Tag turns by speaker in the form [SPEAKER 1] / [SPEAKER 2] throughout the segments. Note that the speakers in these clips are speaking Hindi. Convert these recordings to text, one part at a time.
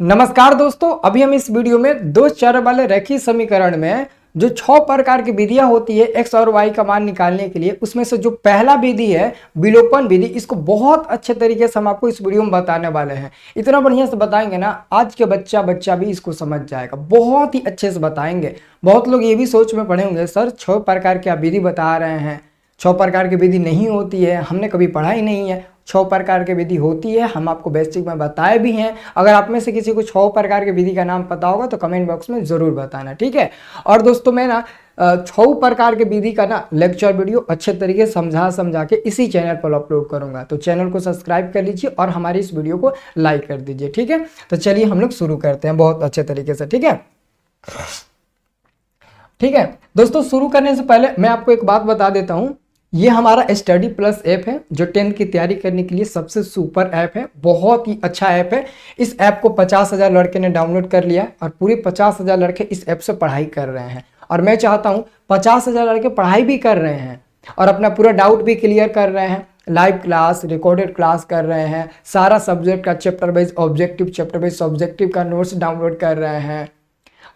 [SPEAKER 1] नमस्कार दोस्तों, अभी हम इस वीडियो में दो चर वाले रेखीय समीकरण में जो 6 प्रकार की विधियां होती है x और y का मान निकालने के लिए, उसमें से जो पहला विधि है विलोपन विधि, इसको बहुत अच्छे तरीके से हम आपको इस वीडियो में बताने वाले हैं। इतना बढ़िया से बताएंगे ना, आज के बच्चा भी इसको समझ जाएगा, बहुत ही अच्छे से बताएंगे। बहुत लोग ये भी सोच में पड़े होंगे, सर 6 प्रकार की आप विधि बता रहे हैं, 6 प्रकार की विधि नहीं होती है, हमने कभी पढ़ा ही नहीं है। 6 प्रकार की विधि होती है, हम आपको बेसिक में बताए भी हैं। अगर आप में से किसी को 6 प्रकार की विधि का नाम पता होगा तो कमेंट बॉक्स में जरूर बताना, ठीक है। और दोस्तों मैं ना 6 प्रकार के विधि का ना लेक्चर वीडियो अच्छे तरीके से समझा के इसी चैनल पर अपलोड करूंगा, तो चैनल को सब्सक्राइब कर लीजिए और हमारी इस वीडियो को लाइक कर दीजिए, ठीक है। तो चलिए हम लोग शुरू करते हैं बहुत अच्छे तरीके से, ठीक है। ठीक है दोस्तों, शुरू करने से पहले मैं आपको एक बात बता देता हूं। ये हमारा स्टडी प्लस ऐप है जो 10th की तैयारी करने के लिए सबसे सुपर ऐप है, बहुत ही अच्छा ऐप है। इस ऐप को 50,000 लड़के ने डाउनलोड कर लिया और पूरे 50,000 लड़के इस ऐप से पढ़ाई कर रहे हैं। और मैं चाहता हूँ 50,000 लड़के पढ़ाई भी कर रहे हैं और अपना पूरा डाउट भी क्लियर कर रहे हैं, लाइव क्लास, रिकॉर्डेड क्लास कर रहे हैं, सारा सब्जेक्ट का चैप्टर वाइज ऑब्जेक्टिव का नोट्स डाउनलोड कर रहे हैं,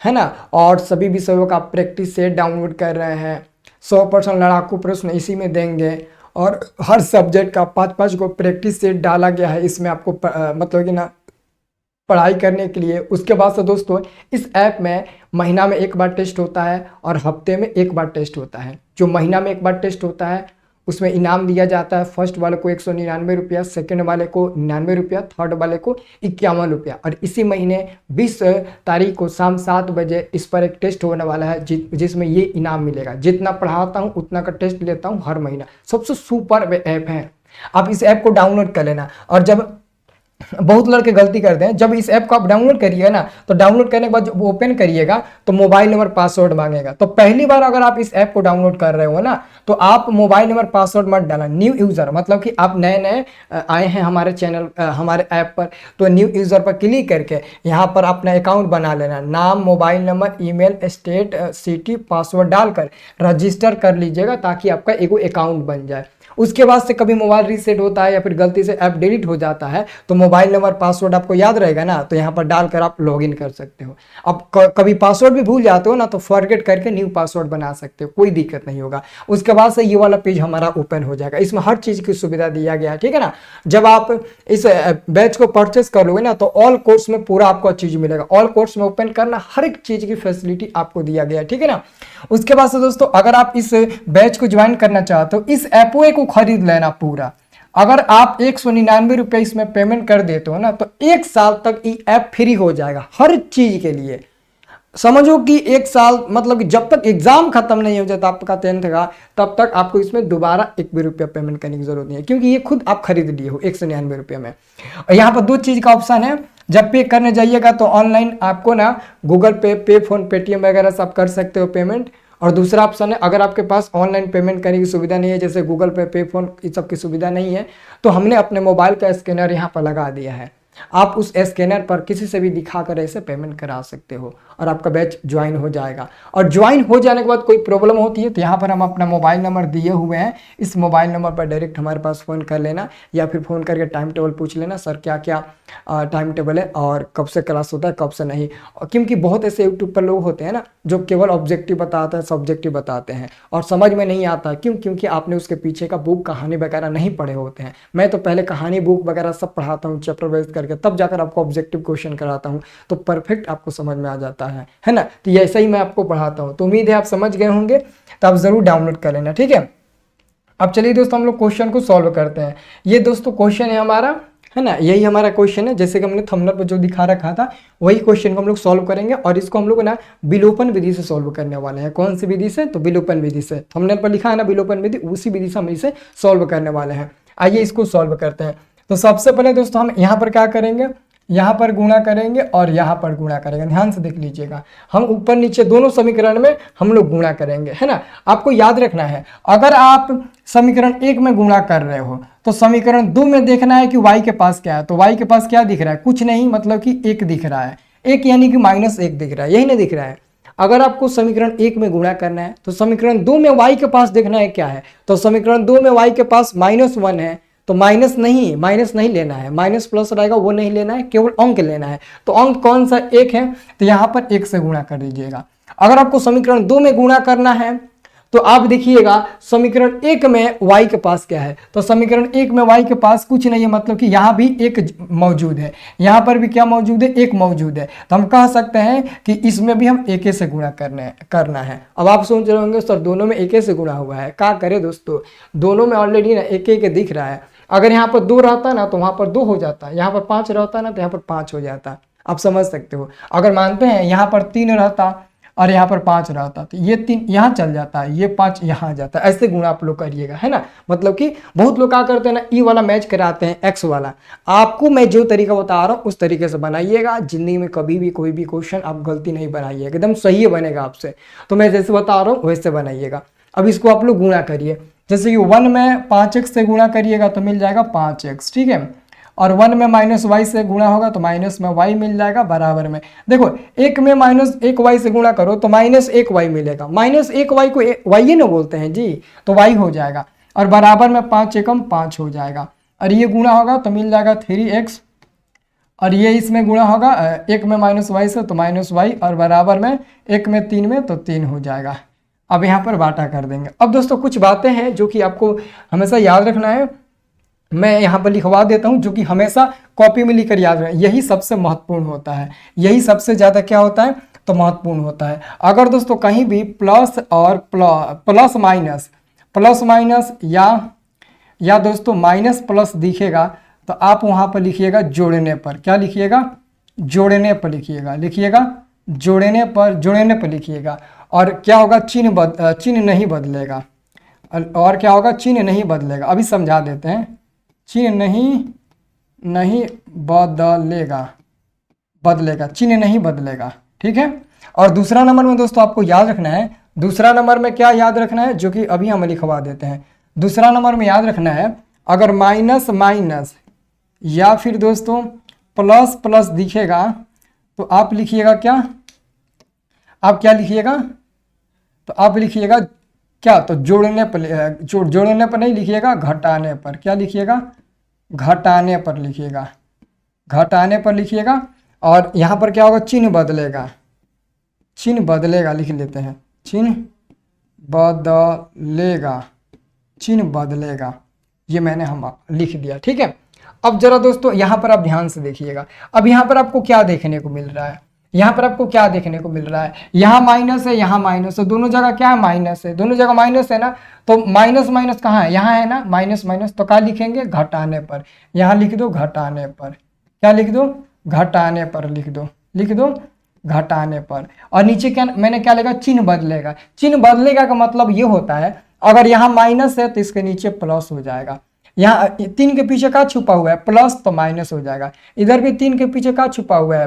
[SPEAKER 1] है ना। और सभी विषयों का प्रैक्टिस सेट डाउनलोड कर रहे हैं। 100% लड़ाकू प्रश्न इसी में देंगे और हर सब्जेक्ट का 5-5 को प्रैक्टिस सेट डाला गया है इसमें आपको मतलब कि ना पढ़ाई करने के लिए। उसके बाद से दोस्तों इस ऐप में महीना में एक बार टेस्ट होता है और हफ्ते में एक बार टेस्ट होता है। जो महीना में एक बार टेस्ट होता है उसमें इनाम दिया जाता है। फर्स्ट वाले को 199 रुपया, सेकेंड वाले को 99 रुपया, थर्ड वाले को 51 रुपया। और इसी महीने 20 तारीख को शाम 7 बजे इस पर एक टेस्ट होने वाला है जिसमें ये इनाम मिलेगा। जितना पढ़ाता हूँ उतना का टेस्ट लेता हूँ हर महीना। सबसे सुपर ऐप है, आप इस ऐप को डाउनलोड कर लेना। और जब बहुत लड़के गलती करते हैं, जब इस ऐप को आप डाउनलोड करिएगा ना, तो डाउनलोड करने के बाद जब ओपन करिएगा तो मोबाइल नंबर पासवर्ड मांगेगा। तो पहली बार अगर आप इस ऐप को डाउनलोड कर रहे हो ना, तो आप मोबाइल नंबर पासवर्ड मत डालना। न्यू यूजर मतलब कि आप नए आए हैं हमारे चैनल हमारे ऐप पर, तो न्यू यूजर पर क्लिक करके यहाँ पर अपना अकाउंट बना लेना। नाम, mobile number, email, state, city, password डालकर रजिस्टर कर लीजिएगा ताकि आपका एगो अकाउंट बन जाए। उसके बाद से कभी मोबाइल रीसेट होता है या फिर गलती से ऐप डिलीट हो जाता है तो मोबाइल नंबर पासवर्ड आपको याद रहेगा ना, तो यहाँ पर डालकर आप लॉगिन कर सकते हो। अब कभी पासवर्ड भी भूल जाते हो ना तो फॉरगेट करके न्यू पासवर्ड बना सकते हो, कोई दिक्कत नहीं होगा। उसके बाद से ये वाला पेज हमारा ओपन हो जाएगा। इसमें हर चीज़ की सुविधा दिया गया है, ठीक है ना। जब आप इस बैच को परचेस कर लोगे ना तो ऑल कोर्स में पूरा आपको चीज़ मिलेगा। ऑल कोर्स में ओपन करना, हर एक चीज़ की फैसिलिटी आपको दिया गया है, ठीक है ना। उसके बाद से दोस्तों अगर आप इस बैच को ज्वाइन करना चाहते हो, इस ऐप को खरीद लेना पूरा। अगर आप 199 रुपये इसमें पेमेंट कर देते हो ना तो 1 साल तक ये ऐप फ्री हो जाएगा हर चीज के लिए। समझो कि 1 साल मतलब कि जब तक एग्जाम खत्म नहीं हो जाता आपका 10th का, तब तक आपको इसमें दोबारा 1 भी रुपया पेमेंट करने की जरूरत नहीं है, क्योंकि ये खुद आप खरीद लिए हो 199 रुपये में। और यहाँ पर 2 चीज का ऑप्शन है। जब पे करने जाइएगा तो ऑनलाइन आपको ना गूगल पे, फोन, पेटीएम वगैरह सब कर सकते हो पेमेंट। और दूसरा ऑप्शन है, अगर आपके पास ऑनलाइन पेमेंट करने की सुविधा नहीं है, जैसे गूगल पे, फोन, इस सब की सुविधा नहीं है, तो हमने अपने मोबाइल का स्कैनर यहाँ पर लगा दिया है। आप उस स्कैनर पर किसी से भी दिखाकर ऐसे पेमेंट करा सकते हो और आपका बैच ज्वाइन हो जाएगा। और ज्वाइन हो जाने के बाद कोई प्रॉब्लम होती है तो यहाँ पर हम अपना मोबाइल नंबर दिए हुए हैं, इस मोबाइल नंबर पर डायरेक्ट हमारे पास फ़ोन कर लेना या फिर फ़ोन करके टाइम टेबल पूछ लेना, सर क्या क्या टाइम टेबल है और कब से क्लास होता है कब से नहीं। क्योंकि बहुत ऐसे यूट्यूब पर लोग होते हैं ना जो केवल ऑब्जेक्टिव बताते हैं, सब्जेक्टिव बताते हैं और समझ में नहीं आता। क्योंकि आपने उसके पीछे का बुक, कहानी वगैरह नहीं पढ़े होते हैं। मैं तो पहले कहानी, बुक वगैरह सब पढ़ाता हूँ चैप्टर वाइज करके, तब जाकर आपको ऑब्जेक्टिव क्वेश्चन कराता हूँ, तो परफेक्ट आपको समझ में आ जाता है ना। तो ये ऐसा ही मैं आपको पढ़ाता हूँ। तो उम्मीद है आप समझ गए होंगे, तो आप जरूर डाउनलोड कर लेना, ठीक है। अब चलिए दोस्तों हम लोग क्वेश्चन को सॉल्व करते हैं। ये दोस्तों क्वेश्चन है हमारा, है ना, यही हमारा क्वेश्चन है। जैसे कि हमने थंबनेल पर जो दिखा रखा था वही क्वेश्चन को हम लोग सॉल्व करेंगे और इसको हम लोग ना विलोपन विधि से सॉल्व करने वाले हैं। कौन सी विधि से? तो विलोपन विधि से। थंबनेल पर लिखा है ना विलोपन विधि, उसी विधि से हम इसे सॉल्व करने वाले हैं। आइए इसको सॉल्व करते हैं। तो सबसे पहले दोस्तों हम यहाँ पर क्या करेंगे, यहाँ पर गुणा करेंगे और यहाँ पर गुणा करेंगे। ध्यान से देख लीजिएगा, हम ऊपर नीचे दोनों समीकरण में हम लोग गुणा करेंगे, है ना। आपको याद रखना है, अगर आप समीकरण 1 में गुणा कर रहे हो तो समीकरण 2 में देखना है कि y के पास क्या है। तो y के पास क्या दिख रहा है? कुछ नहीं, मतलब कि 1 दिख रहा है। 1 यानी कि -1 दिख रहा है, यही नहीं दिख रहा है। अगर आपको समीकरण 1 में गुणा करना है तो समीकरण 2 में y के पास देखना है क्या है। तो समीकरण 2 में y के पास -1 है, तो माइनस नहीं लेना है, माइनस प्लस रहेगा वो नहीं लेना है, केवल अंक लेना है। तो अंक कौन सा, एक है, तो यहाँ पर एक से गुणा कर दीजिएगा। अगर आपको समीकरण 2 में गुणा करना है तो आप देखिएगा समीकरण 1 में y के पास क्या है, तो समीकरण 1 में y के पास कुछ नहीं है, मतलब कि यहाँ भी एक मौजूद है, यहाँ पर भी क्या मौजूद है, एक मौजूद है। तो हम कह सकते हैं कि इसमें भी हम एक से गुणा करना है। अब आप सोच रहे होंगे सर दोनों में एक से गुणा हुआ है, क्या करें दोस्तों, दोनों में ऑलरेडी ना एक दिख रहा है। अगर यहाँ पर 2 रहता ना तो वहाँ पर 2 हो जाता, यहाँ पर 5 रहता ना तो यहाँ पर 5 हो जाता। आप समझ सकते हो। अगर मानते हैं यहाँ पर 3 रहता और यहाँ पर 5 रहता तो ये 3 यहाँ चल जाता है, ये 5 यहाँ आ जाता है। ऐसे गुणा आप लोग करिएगा, है ना। मतलब कि बहुत लोग क्या करते हैं ना, ई वाला मैच कराते हैं एक्स वाला। आपको मैं जो तरीका बता रहा हूँ उस तरीके से बनाइएगा। जिंदगी में कभी भी कोई भी क्वेश्चन आप गलती नहीं बनाइएगा, एकदम सही बनेगा आपसे। तो मैं जैसे बता रहा हूँ वैसे बनाइएगा। अब इसको आप लोग गुणा करिए, जैसे कि 1 में 5x से गुणा करिएगा तो मिल जाएगा 5x, ठीक है। और 1 में माइनस वाई से गुणा होगा तो माइनस में वाई मिल जाएगा बराबर में। देखो 1 में माइनस 1 वाई से गुणा करो तो माइनस 1 वाई मिलेगा, माइनस 1 वाई को वाई ही ना बोलते हैं जी, तो वाई हो जाएगा। और बराबर में 5 एकम 5 हो जाएगा, और ये गुणा होगा तो मिल जाएगा 3x, और ये इसमें गुणा होगा 1 में माइनस वाई से तो माइनस वाई, और बराबर में 1 में 3 में तो 3 हो जाएगा। अब यहाँ पर बाटा कर देंगे। अब दोस्तों कुछ बातें हैं जो कि आपको हमेशा याद रखना है, मैं यहाँ पर लिखवा देता हूँ, जो कि हमेशा कॉपी में लिखकर याद रखें। यही सबसे महत्वपूर्ण होता है, यही सबसे ज़्यादा क्या होता है, तो महत्वपूर्ण होता है। अगर दोस्तों कहीं भी प्लस और प्लस माइनस या दोस्तों माइनस प्लस दिखेगा तो आप वहाँ पर लिखिएगा जोड़ने पर। क्या लिखिएगा, जोड़ने पर लिखिएगा जोड़ने पर लिखिएगा। और क्या होगा, चिन्ह नहीं बदलेगा। और क्या होगा, चिन्ह नहीं बदलेगा। अभी समझा देते हैं, चिन्ह नहीं बदलेगा, चिन्ह नहीं बदलेगा, ठीक है। और दूसरा नंबर में दोस्तों आपको याद रखना है, दूसरा नंबर में क्या याद रखना है, जो कि अभी हम लिखवा देते हैं। दूसरा नंबर में याद रखना है, अगर माइनस या फिर दोस्तों प्लस दिखेगा तो आप लिखिएगा क्या, आप क्या लिखिएगा, तो आप लिखिएगा क्या, तो जोड़ने पर नहीं लिखिएगा, घटाने पर। क्या लिखिएगा, घटाने पर लिखिएगा। और यहाँ पर क्या होगा, चिन्ह बदलेगा लिख लेते हैं, चिन्ह बदलेगा, ये मैंने हम लिख दिया, ठीक है। अब जरा दोस्तों यहाँ पर आप ध्यान से देखिएगा। अब यहाँ पर आपको क्या देखने को मिल रहा है, यहाँ पर आपको क्या देखने को मिल रहा है, यहाँ माइनस है, यहाँ माइनस है, दोनों जगह क्या है, माइनस है, दोनों जगह माइनस है ना। तो माइनस कहाँ है, यहाँ है ना, माइनस, तो क्या लिखेंगे, घटाने पर। यहाँ लिख दो घटाने पर, क्या लिख दो, घटाने पर लिख दो घटाने पर। और नीचे क्या मैंने क्या लिखा, चिन्ह बदलेगा का मतलब ये होता है, अगर यहाँ माइनस है तो इसके नीचे प्लस हो जाएगा। यहाँ 3 के पीछे क्या छुपा हुआ है, प्लस, तो माइनस हो जाएगा। इधर भी 3 के पीछे क्या छुपा हुआ है,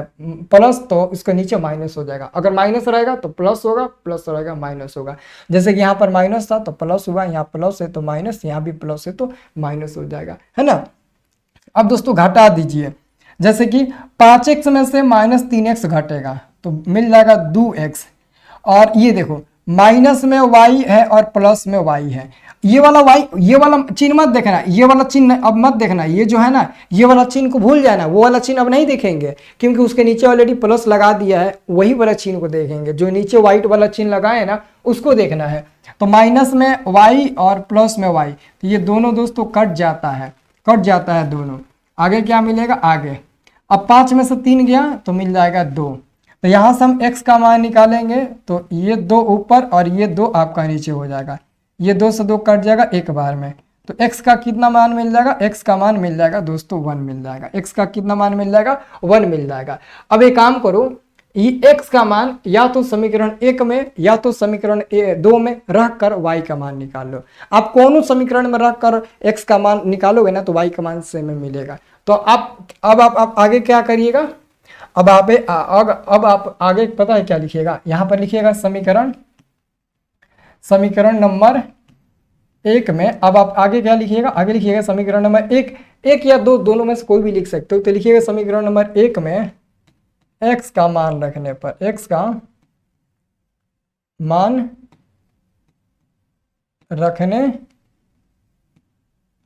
[SPEAKER 1] प्लस, तो इसके नीचे माइनस हो जाएगा। अगर माइनस रहेगा तो प्लस होगा, प्लस रहेगा माइनस होगा। जैसे कि यहाँ पर माइनस था तो प्लस हुआ, यहाँ प्लस है तो माइनस, यहाँ भी प्लस है तो माइनस हो जाएगा, है ना। अब दोस्तों घटा दीजिए, जैसे कि 5x में से माइनस 3x घटेगा तो मिल जाएगा 2x। और ये देखो माइनस में y है और प्लस में y है, ये वाला चिन्ह मत देखना, ये वाला चिन्ह अब मत देखना, ये जो है ना ये वाला चिन्ह को भूल जाना, वो वाला चिन्ह अब नहीं देखेंगे क्योंकि उसके नीचे ऑलरेडी प्लस लगा दिया है। वही वाला चिन्ह को देखेंगे, जो नीचे व्हाइट वाला चिन्ह लगाए ना उसको देखना है। तो माइनस में y और प्लस में y, तो ये दोनों दोस्तों कट जाता है दोनों। आगे क्या मिलेगा, आगे अब 5 में से 3 गया तो मिल जाएगा 2। तो यहाँ से हम x का मान निकालेंगे तो ये 2 ऊपर और ये 2 आपका नीचे हो जाएगा, ये 2 से 2 कट जाएगा एक बार में। तो x का कितना मान मिल जाएगा, x का मान मिल जाएगा दोस्तों 1 मिल जाएगा, x का कितना मान मिल जाएगा, 1 मिल जाएगा। अब एक काम करो, ये x का मान या तो समीकरण 1 में या तो समीकरण 2 में रख कर y का मान निकाल लो। आप कौन समीकरण में रख कर x का मान निकालोगे ना तो y का मान सेम मिलेगा। तो अब आप आगे क्या करिएगा, अब आप आगे पता है क्या लिखिएगा, यहाँ पर लिखिएगा समीकरण नंबर 1 में। अब आप आगे क्या लिखिएगा, आगे लिखिएगा समीकरण नंबर 1 या 2 दोनों में से कोई भी लिख सकते हो। तो लिखिएगा समीकरण नंबर 1 में x का मान रखने पर, x का मान रखने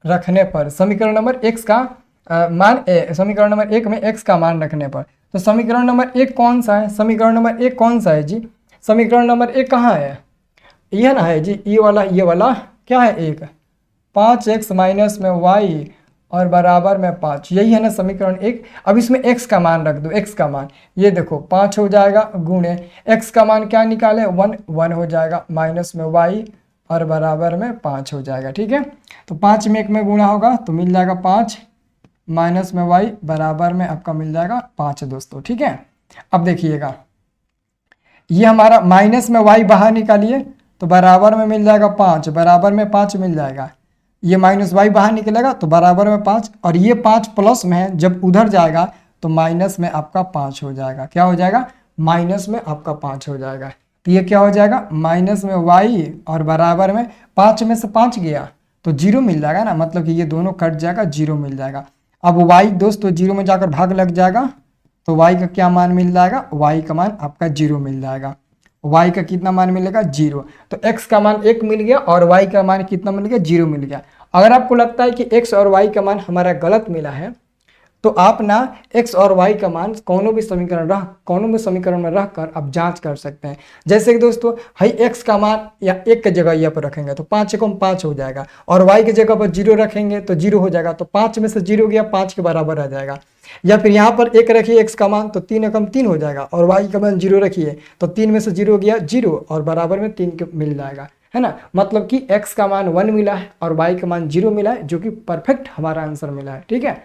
[SPEAKER 1] रखने पर, समीकरण नंबर x का समीकरण नंबर 1 में x का मान रखने पर, तो समीकरण नंबर 1 कौन सा है? समीकरण नंबर 1 कौन सा है जी? समीकरण नंबर 1 कहाँ है? ये ना है जी, ये वाला क्या है? 1 5x माइनस में y और बराबर में 5, यही है ना समीकरण 1। अब इसमें x का मान रख दो, x का मान ये देखो 5 हो जाएगा, गुणे x का मान क्या निकाले? 1 हो जाएगा, माइनस में y और बराबर में 5 हो जाएगा। ठीक है, तो 5 में 1 में गुणा होगा तो मिल जाएगा 5, माइनस में y बराबर में आपका मिल जाएगा 5 दोस्तों। ठीक है, अब देखिएगा ये हमारा माइनस में y बाहर निकालिए तो बराबर में मिल जाएगा 5, बराबर में 5 मिल जाएगा, ये माइनस y बाहर निकलेगा तो बराबर में 5, और ये 5 प्लस में है, जब उधर जाएगा तो माइनस में आपका 5 हो जाएगा। क्या हो जाएगा? माइनस में आपका 5 हो जाएगा। तो ये क्या हो जाएगा? माइनस में y और बराबर में 5 में से 5 गया तो 0 मिल जाएगा ना, मतलब कि ये दोनों कट जाएगा, 0 मिल जाएगा। अब y दोस्तों 0 में जाकर भाग लग जाएगा तो y का क्या मान मिल जाएगा? y का मान आपका 0 मिल जाएगा। y का कितना मान मिलेगा? 0। तो x का मान 1 मिल गया और y का मान कितना मिल गया? 0 मिल गया। अगर आपको लगता है कि x और y का मान हमारा गलत मिला है तो आप ना x और y का मान कोनो भी समीकरण में रखकर आप जांच कर सकते हैं। जैसे कि दोस्तों हाई x का मान या 1 की जगह यहाँ पर रखेंगे तो 5 एकम 5 हो जाएगा, और y की जगह पर 0 रखेंगे तो 0 हो जाएगा, तो 5 में से 0 गया 5 के बराबर आ जाएगा। या फिर यहाँ पर 1 रखिए x का मान तो 3 एकम 3 हो जाएगा, और y का मान 0 रखिए तो 3 में से 0 गया 0 और बराबर में 3 के मिल जाएगा, है ना। मतलब कि x का मान 1 मिला है और y का मान 0 मिला है, जो कि परफेक्ट हमारा आंसर मिला है। ठीक है,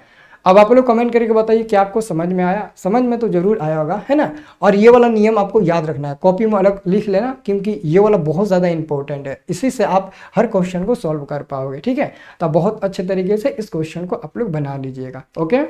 [SPEAKER 1] अब आप लोग कमेंट करके बताइए कि आपको समझ में आया। समझ में तो जरूर आया होगा, है ना। और ये वाला नियम आपको याद रखना है, कॉपी में अलग लिख लेना, क्योंकि ये वाला बहुत ज़्यादा इंपॉर्टेंट है, इसी से आप हर क्वेश्चन को सॉल्व कर पाओगे। ठीक है, तो बहुत अच्छे तरीके से इस क्वेश्चन को आप लोग बना लीजिएगा। ओके।